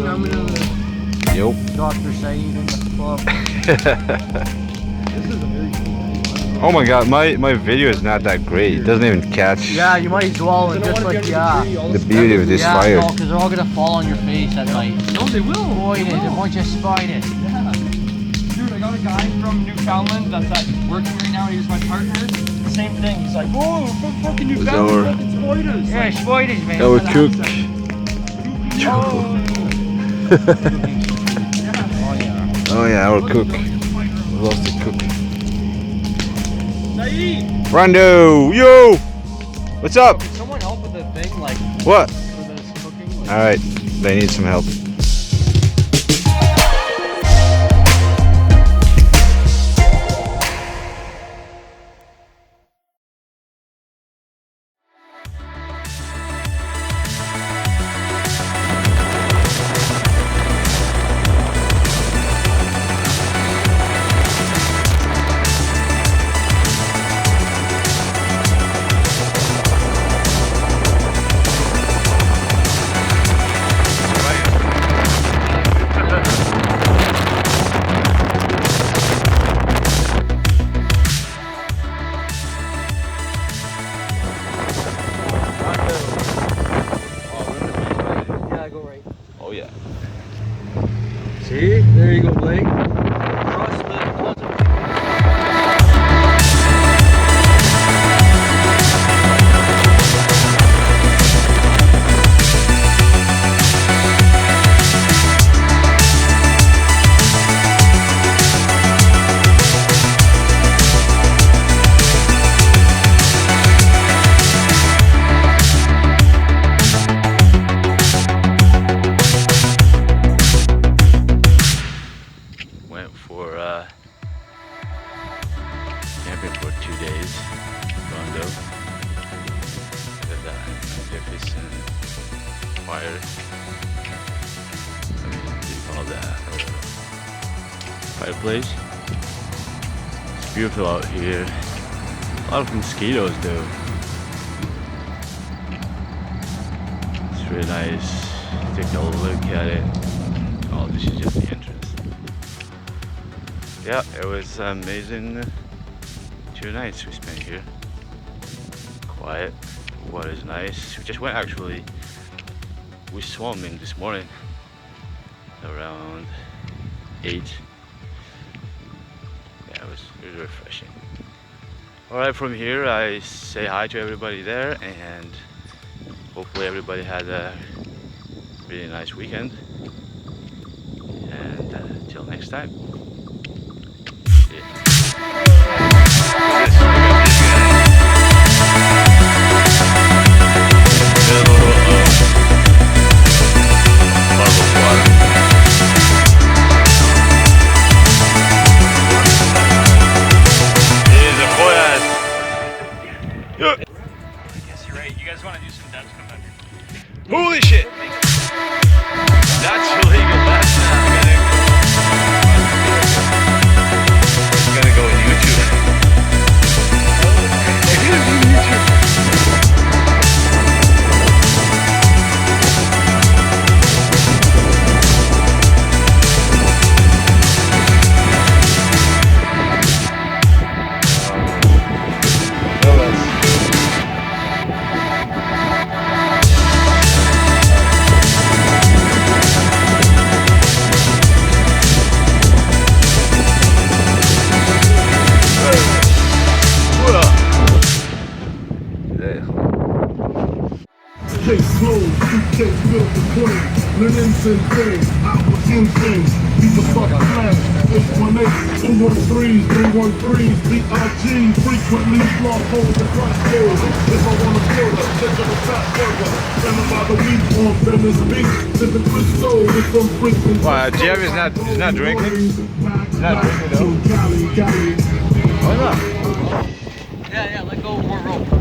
Shane, I'm gonna Yep. Dr. Said in the club. This is a very cool thing. Oh my god, my video is not that great. It doesn't even catch Yeah, you might as well, and just like, the beauty of this fire. Yeah, no, because they're all gonna fall on your face at night. No, they will. Spoil it, a bunch of spine it. Yeah. Dude, I got a guy from Newfoundland that's working right now. He's my partner. Same thing. He's like, whoa, from fucking Newfoundland, fucking spiders. Yeah, Like, spiders, man. Our cook. Oh yeah, our cook. We lost the cook. Rondo, yo! What's up? Can someone help with the thing, like, What? for this cooking? Like, Alright, they need some help. Oh yeah. see? There you go, Blake. Went for camping for 2 days. Rondo. Did that magnificent fire. I mean, what do you call that? Fireplace. It's beautiful out here. A lot of mosquitoes though. It's really nice. Take a look at it. Oh, this is just the entrance. Yeah, it was amazing 2 nights we spent here. Quiet, water's nice. We just went actually, we swam in this morning around 8. Yeah, it was refreshing. Alright, from here I say hi to everybody there, and hopefully everybody had a really nice weekend. And until next time. Holy shit! That's illegal. That's not gonna go on YouTube. It's gonna be YouTube. Case closed, suitcase filled with coins, linens and things, out with things, these are fucking plans, 818, 213s, 313s, BIG, frequently lost holes and crash doors, if I want to kill her, check on the fat burger, spending by the week on Venice Beach, sipping Crisco with some frequent. Wow, Jerry is not drinking? He's not drinking though. Cali. Why not? Yeah, let go more rope.